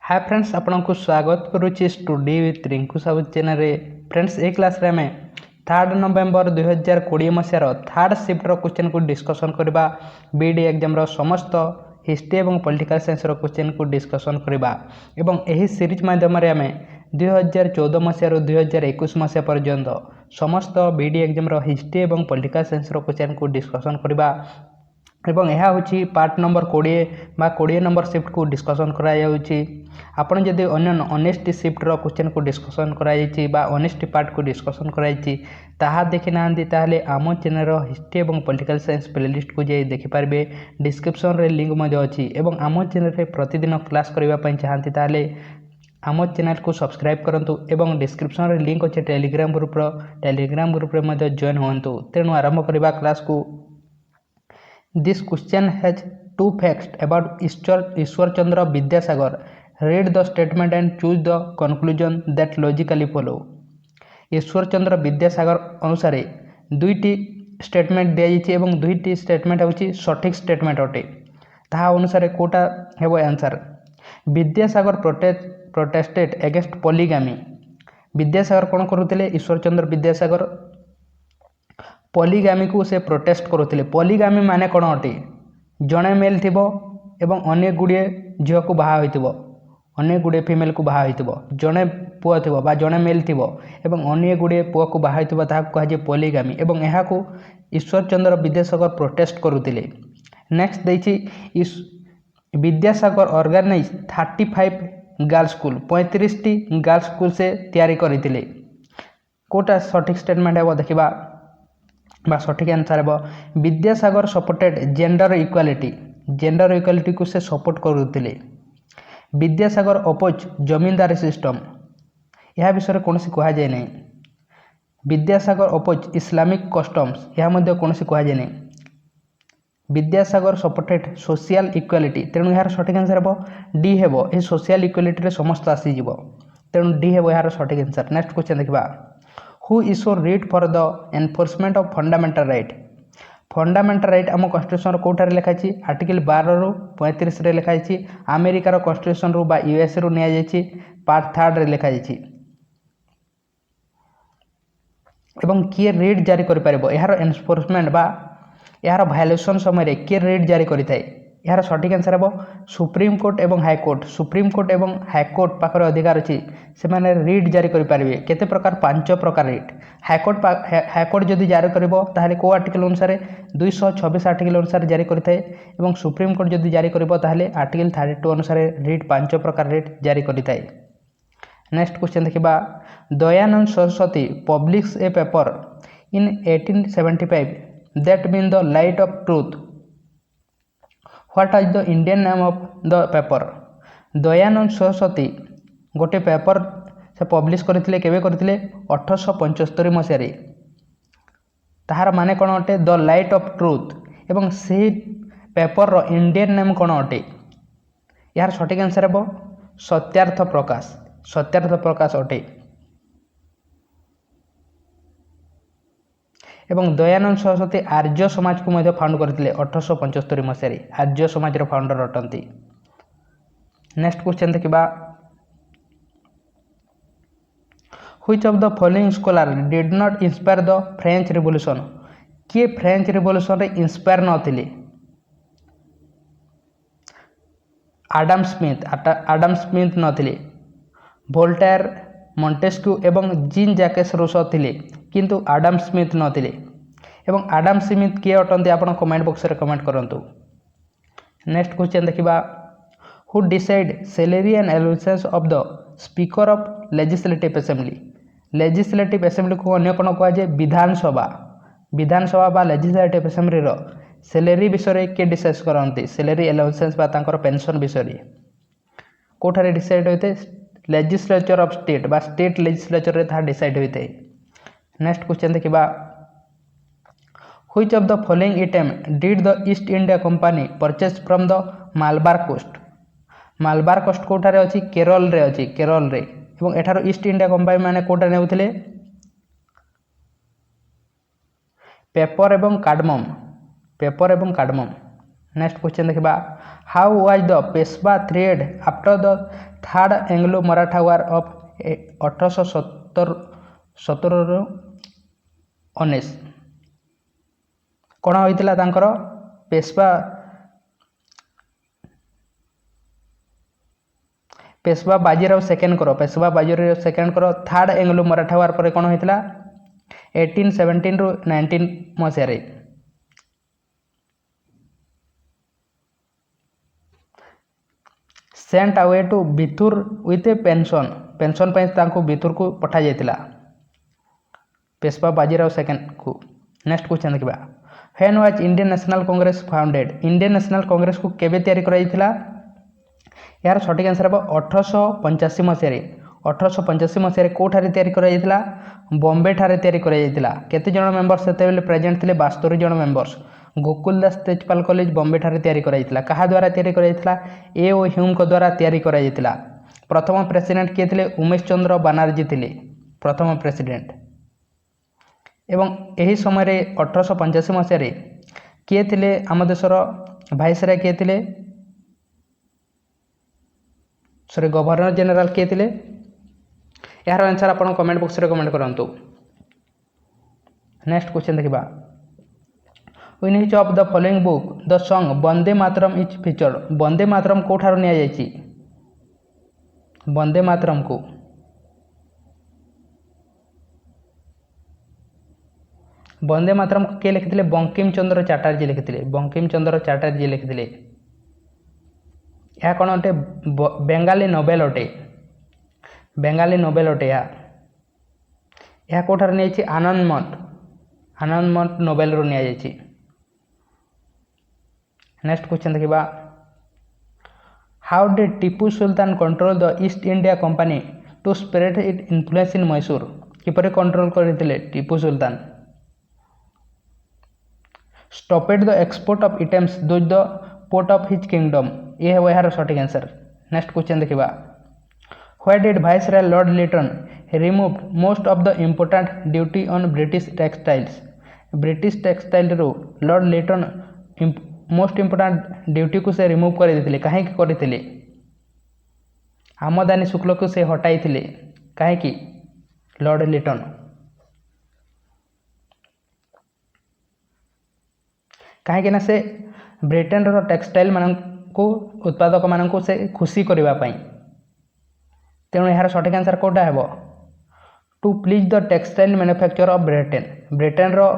हाय friends आपको स्वागत करुच्ची study with Rinku Sahu channel रे फ्रेंड्स ए क्लास रे आम 3 नवेम्बर 2020 मसीहार थर्ड शिफ्टर क्वेश्चन को डिस्कसन करबा बीडी एग्जाम रो समस्त हिस्ट्री एवं पॉलिटिकल साइंस रो क्वेश्चन को डिस्कसन करबा एवं एही सीरीज माध्यम रे आम 2014 मसीहार 2021 मसीहा पर्यंत समस्त बीडी एग्जाम रो हिस्ट्री एवं पॉलिटिकल साइंस रो क्वेश्चन को डिस्कसन करबा एवं यह हूँ पार्ट नंबर 20 नंबर शिफ्ट को डिस्कसन कराई। आपड़ जदि अन्य 19 शिफ्टर क्वेश्चन को डिस्कसन कराई 19 पार्ट को डिस्कसन कराई ताहा देखि नांदी ताहले आम चैनल हिस्ट्री एवं पॉलिटिकल साइंस प्लेलिस्ट को जाई देखिपारे। डिस्क्रिप्शन रे लिंक अच्छी एवं आम चैनल रे प्रतिदिन क्लास करने चाहती ताहले आम चैनल को सब्सक्राइब करूँ एवं डिस्क्रिप्शन रे लिंक अच्छे टेलीग्राम ग्रुप रे जॉइन हुंतु। तेणु आरंभ करबा क्लास को। This question has two facts about Ishwar Chandra Vidyasagar. Read the statement and choose the conclusion that logically follow. ईश्वर चंद्र विद्यासागर अनुसार दुईटी स्टेटमेंट दिखाई एवं दुईटी स्टेटमेंट होची सठिक स्टेटमेंट अटे। ताहा अनुसार कोटा हेबो answer. Vidyasagar protested against polygamy. Vidyasagar कौन करुथिले? ईश्वर चंद्र विद्यासागर पॉलीगामी को से प्रोटेस्ट करुथिले। पॉलीगामी माने कौन अटे? जड़े मेल थिबो एवं अनेक गुड़िए झील को बाहा होइथिबो, अनेक गुड़िए फिमेल को बाहा होइथिबो, जड़े पुआ थिबो बा जड़े मेल थिबो एवं अनेक गुड़िए पुआ को बाहा होइथिबो ताहा कहाजे पॉलीगामी एवं एहा को ईश्वर चंद्र विद्यासागर प्रोटेस्ट करुथिले। नेक्स्ट देछि विद्यासागर ऑर्गेनाइज 35 गर्ल्स स्कूल 35 टी गर्ल्स स्कूल से तैयारी करथिले। कोटा सठिक स्टेटमेंट है देखिबा बा सठिक आंसर है विद्यासागर सपोर्टेड जेंडर इक्वालिटी को से सपोर्ट करुथिले। विद्यासागर अपोज जमींदारी सिस्टम यह विषय कौन कह जाए नहीं। विद्यासागर अपोज इस्लामिक कस्टम्स यह मध्य कौन कह जाए नहीं। विद्यासागर सपोर्टेड सोशल इक्वालिटी तेणु यार सठिक आंसर है डी हेबो। ए सोशल इक्वालिटी रे समस्त आसीजिवो तेणु डी हेबो यार सठिक आंसर। नेक्स्ट क्वेश्चन देखिबा who issue read for the enforcement of fundamental right. Fundamental right आम कन्स्टिट्यूशन कोठार लिखाई आर्टिकल 12 रु 35 रे लिखाई। अमेरिकार कन्स्टिट्यूशन रु बा यूएस रु निया जायछि पार्ट 3 रे लिखाई। एवं किए रीड जारी करि परबो यार एनफोर्समेंट बा यार वायोलेशन समय किए रीड जारी करिथाय। यार सठिक आंसर है सुप्रीम कोर्ट एवं हाईकोर्ट। सुप्रीम कोर्ट एवं हाईकोर्ट पाखरे अधिकार अच्छी से माने रीड जारी करें। केते प्रकार 5 प्रकार रीड। हाईकोर्ट जदि जारी करिबो ताहले को आर्टिकल अनुसार 226 आर्टिकल अनुसार जारी करिथाय एवं सुप्रीम कोर्ट जदि जारी करिबो ताहले आर्टिकल 32 अनुसार रीड 5 प्रकार रीड जारी करिथाय। नेक्स्ट क्वेश्चन देखिबा Dayanand Saraswati publish A paper in 1875 that mean the light of truth. What is the Indian name of the paper. Dayanand Saraswati गोटे पेपर से पब्लिश करथिले केबे करथिले 1875 मसीह। ताहार माने कौन अटे? द लाइट ऑफ ट्रूथ एवं से पेपर रो इंडियन नेम कौन अटे? यार सठिक आंसर है सत्यार्थ प्रकाश अटे। एवं दयानंद सरस्वती आर्य समाज को मध्य फाउंड करथिले 1875 मसीह। आर्य समाज रो फाउंडर अटंती। नेक्स्ट क्वेश्चन देखिबा which of the following scholar did not inspire the French revolution. किए फ्रेंच रिवॉल्यूशन रे इंस्पायर नथिले? आडम स्मिथ नथिले। वोल्टेयर मॉन्टेस्क्यू एवं जीन जैकेस रूसो थिले किंतु आडम स्मिथ नथिले। एवं आडम स्मिथ किए अटंती आपण कमेंट बॉक्स रे कमेंट करंतु। नेक्स्ट क्वेश्चन देखिबा who decide salary and allowances of the speaker of legislative assembly. Legislative assembly को अन्य कोन कह जाय? विधानसभा बा लेजिस्लेटिव असेंबली रो सैलरी विषय के डिसाइड करंती। सैलरी अलाउंसेस बा तांकर पेंशन विषय कोठारे डिसाइड होते लेजिस्लेचर ऑफ स्टेट बा स्टेट लेजिस्लेचर रे था डिसाइड होते। नेक्स्ट क्वेश्चन देखिबा which of the following item did the East India Company purchase from the Malabar coast. Malabar coast कोठारे अछि? केरल रे अछि। केरल रे एवं एठारो ईस्ट इंडिया कंपनी माने कोठा नेउथिले पेपर एवं कार्डमम। नेक्स्ट क्वेश्चन देखा how was the Peshwa treated after the third Anglo Maratha war of 1817 19 कौन होता तांकर पेशवा बाजीराव सेकेंड करो थर्ड एंग्लो मराठा वार पर कौन होता 1817 रु 19 मसीह sent away to Bithur with a pension Bithur को पठा जाता पेशवा बाजीराव सेकेंड को। नेक्स्ट क्वेश्चन देखा when was Indian National Congress founded Indian National Congress को केबे तैयारी कराइथिला यार सठिक आंसर हम 1885 मसीह 1885 मसीह कौठारे तैयारी कराइथिला बॉम्बे ठारे तैयारी कराइथिला केते जण मेंबर्स सेते बेले प्रेजेंट थिले 72 जण मेंबर्स गोकुल दास तेजपाल कॉलेज बॉम्बे ठारे तैयारी कराइथिला कहा द्वारा तैयारी कराइथिला ए ओ ह्यूम को द्वारा तैयारी कराइथिला प्रथम प्रेसिडेंट किए थिले उमेश चंद्र बनर्जी थिले प्रथम प्रेसिडेंट एवं यही समय 1885 मसीह किए थिले आम देशर भाइसराय किए थिले सॉरी गवर्नर जनरल किए थिले यार आंसर आप कमेंट बॉक्स रे कमेंट करंतु। नेक्स्ट क्वेश्चन देखा in which of the following book the song Vande Mataram is featured Vande Mataram कोठार निया जायछि वंदे मातरम को वंदे मातरम किए लिखिथिले बंकिम चंद्र चटर्जी लिखिथिले बंकिम चंद्र चटर्जी लिखिथिले यह कौन अटे बेंगाली नोबेल अटे बेंगाली नोबेल अटे यह कौठार नहीं आनंद मठ नोबेल रू निया जायछि। नेक्स्ट क्वेश्चन देखा how did Tipu Sultan control the East India Company to spread it influence in Mysore किपरि कंट्रोल करथिले Tipu Sultan stopped the export of items to the port of his kingdom ये है यार सठिक आंसर। नेक्स्ट क्वेश्चन देखा why did viceroy lord Lytton removed most of the important duty on British textile रू lord Lytton most important duty को से remove कर देथिले कहीं करथिले आमदानी शुल्क को से हटाई थिले कहीं लॉर्ड लिटन कहीं से ब्रिटेन रो टेक्सटाइल मान को उत्पादक मान को से खुशी करने तेणु यार सठिक आंसर कौटा है to please the textile manufacture of Britain रो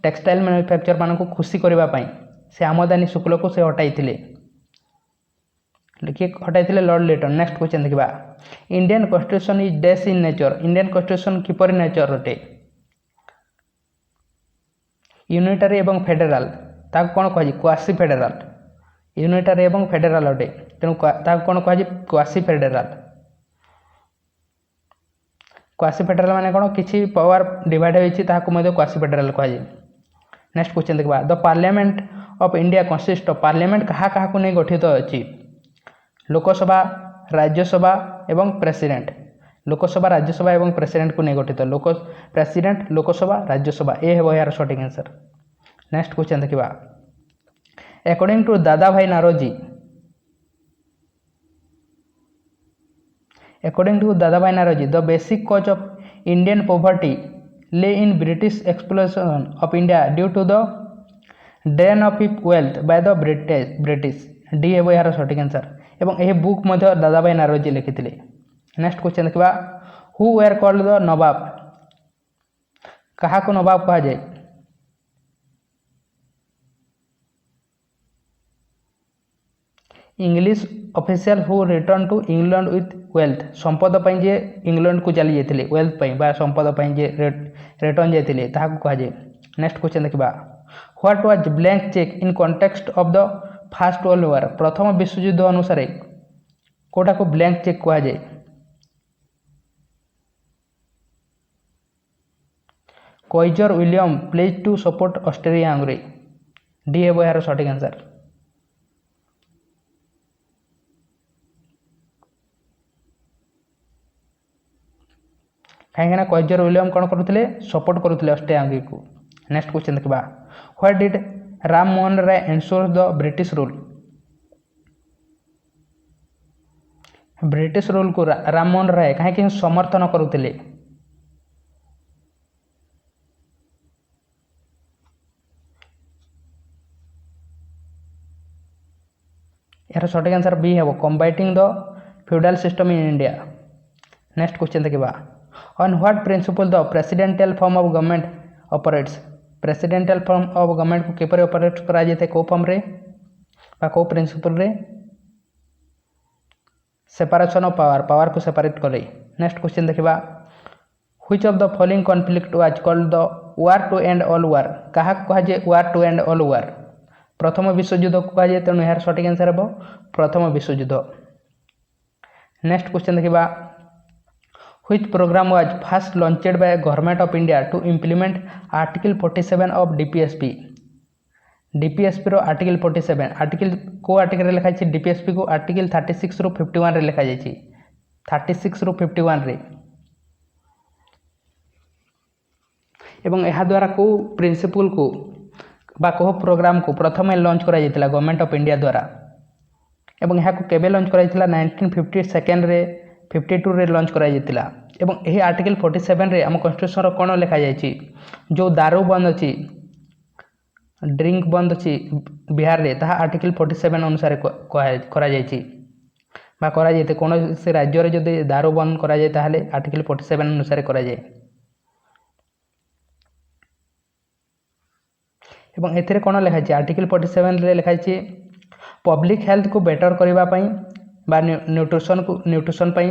टेक्सटाइल मैन्युफैक्चर मान को खुशी करने से आमदानी शुल्क को से हटाई किए लॉर्ड लिटन। नेक्स्ट क्वेश्चन देखा Indian constitution is dash in nature Indian constitution keeper nature अटे यूनिटरी एवं फेडरल ताक कौन कह क्वासी फेडरल यूनिटरी एवं फेडरल अटे तेणु ताक कौन कह क्वासी फेडरल माने कौन किसी पावर डिवाइड होती क्वासी फेडरल कह। नेक्स्ट क्वेश्चन देखा the parliament of India consist of parliament कहा को नहीं गठित अच्छी लोकसभा राज्यसभा एवं प्रेसिडेंट लोकसभा राज्यसभा एवं प्रेसिडेंट को नहीं गठित प्रेसिडेंट लोकसभा राज्यसभा ये है यार सठिक आंसर। नेक्स्ट क्वेश्चन देखा according to Dadabhai Naoroji the basic cause of Indian poverty lay in British exploration of India due to the drain of if wealth by the British D है यार सठिक आंसर एवं यह बुक दादा भाई नारोजी लिखिथिले। Next question देखा who were called the nawab कहा को नवाब कहा जाए English official who return to England with wealth संपद जे इंग्लैंड को चली जाते वेल्थ संपद जे रिटर्न जाते कहा जाए। नेक्स्ट क्वेश्चन देखा what was blank check in context of the first world war प्रथम विश्वयुद्ध अनुसार कोटा को ब्लैंक चेक कहा जाए Kaiser William pledge to support Australia Hungary D है यार सठिक आंसर। कहीं काइजर विलियम कौन करुले सपोर्ट करुले ऑस्ट्रेलिया हंगरी को। नेक्स्ट क्वेश्चन देखा what did Ram Mohan Roy ensures the British rule. British rule को राम मोहन राय कहीं समर्थन करुले। यार सठिक आंसर बी है combating the feudal system in India. Next question देखा on what principle the presidential form of government operates. Presidential form of government को किपर operate करा जाए को फॉर्म रे बा को प्रिंसिपल रे सेपरेशन ऑफ पावर पावर को सेपरेट करे। नेक्स्ट क्वेश्चन देखा which of the following conflict was called the war to end all war. क्या कहुए war to end all war प्रथम विश्वयुद्ध को कहुए तेणु यार सठिक आंसर हे प्रथम विश्वयुद्ध। नेक्स्ट क्वेश्चन देखा which program was first launched by government of India to implement article 47 of DPSP. DPSP रो आर्टिकल 47 आर्टिकल को आर्टिकल लिखाई डीपीएसपी को आर्टिकल 36 रु 51 रे लिखा जाइए 36 रु 51 रे एवं यह द्वारा को प्रिंसिपल को बा को प्रोग्राम को प्रथम लॉन्च करा जाइतिला गवर्नमेंट ऑफ इंडिया द्वारा एवं यह केबे लॉन्च करा जाइतिला 1952 रे 52 रे लॉन्च करा जाइतिला एवं यही आर्टिकल 47 रे हम कॉन्स्टिट्यूशन रो कोन लिखा जाइछि जो दारू बंद अछि ड्रिंक बंद अछि बिहार रे ताहा आर्टिकल 47 अनुसार करा जाइछि बा करा जाइते कोन से राज्य रे जदि दारू बंद करा जाय ताहाले आर्टिकल 47 अनुसार करा जाय एवं एथिरे कोन लिखा जाय आर्टिकल 47 रे लिखा जाय पब्लिक हेल्थ को बेटर करबा पई बा न्यूट्रिशन पई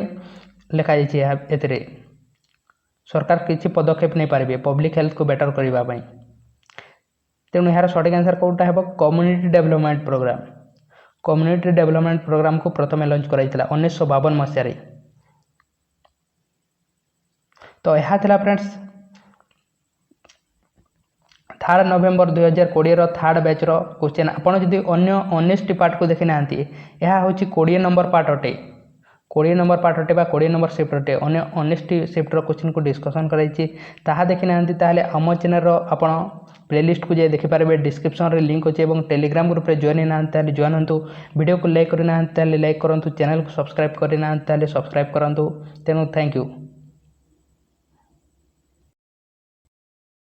लिखा जाय एथिरे सरकार किछि पदक्षेप नहीं पारिबे पब्लिक हेल्थ को बेटर करबा पई तेणु यार सठिक आंसर कौटा है community development program. Community development program को प्रथम लॉन्च कराइला 1952 मसीह। तो यह था फ्रेंड्स 3 नवेम्बर 2020 थर्ड बैच रो क्वेश्चन। आपड़ जदि अन्य 19 पार्ट को देखी ना यह हूँ 20 नंबर पार्ट अटे 20 नंबर पार्ट अटे 20 नंबर सिफ्ट अटे अन्य 19 सिफ्टर क्वेश्चन को डिस्कसन कराई ताहा देखी ना ताहले आम चैनल आपण प्लेलिस्ट को जाए देखिपारे डिस्क्रिप्शन रे लिंक अच्छे और टेलीग्राम ग्रुप रे जॉइन ना जॉइन हूँ वीडियो को लाइक करना लाइक करूँ चैनल को सब्सक्राइब करना सब्सक्राइब करूँ तेणु थैंक यू।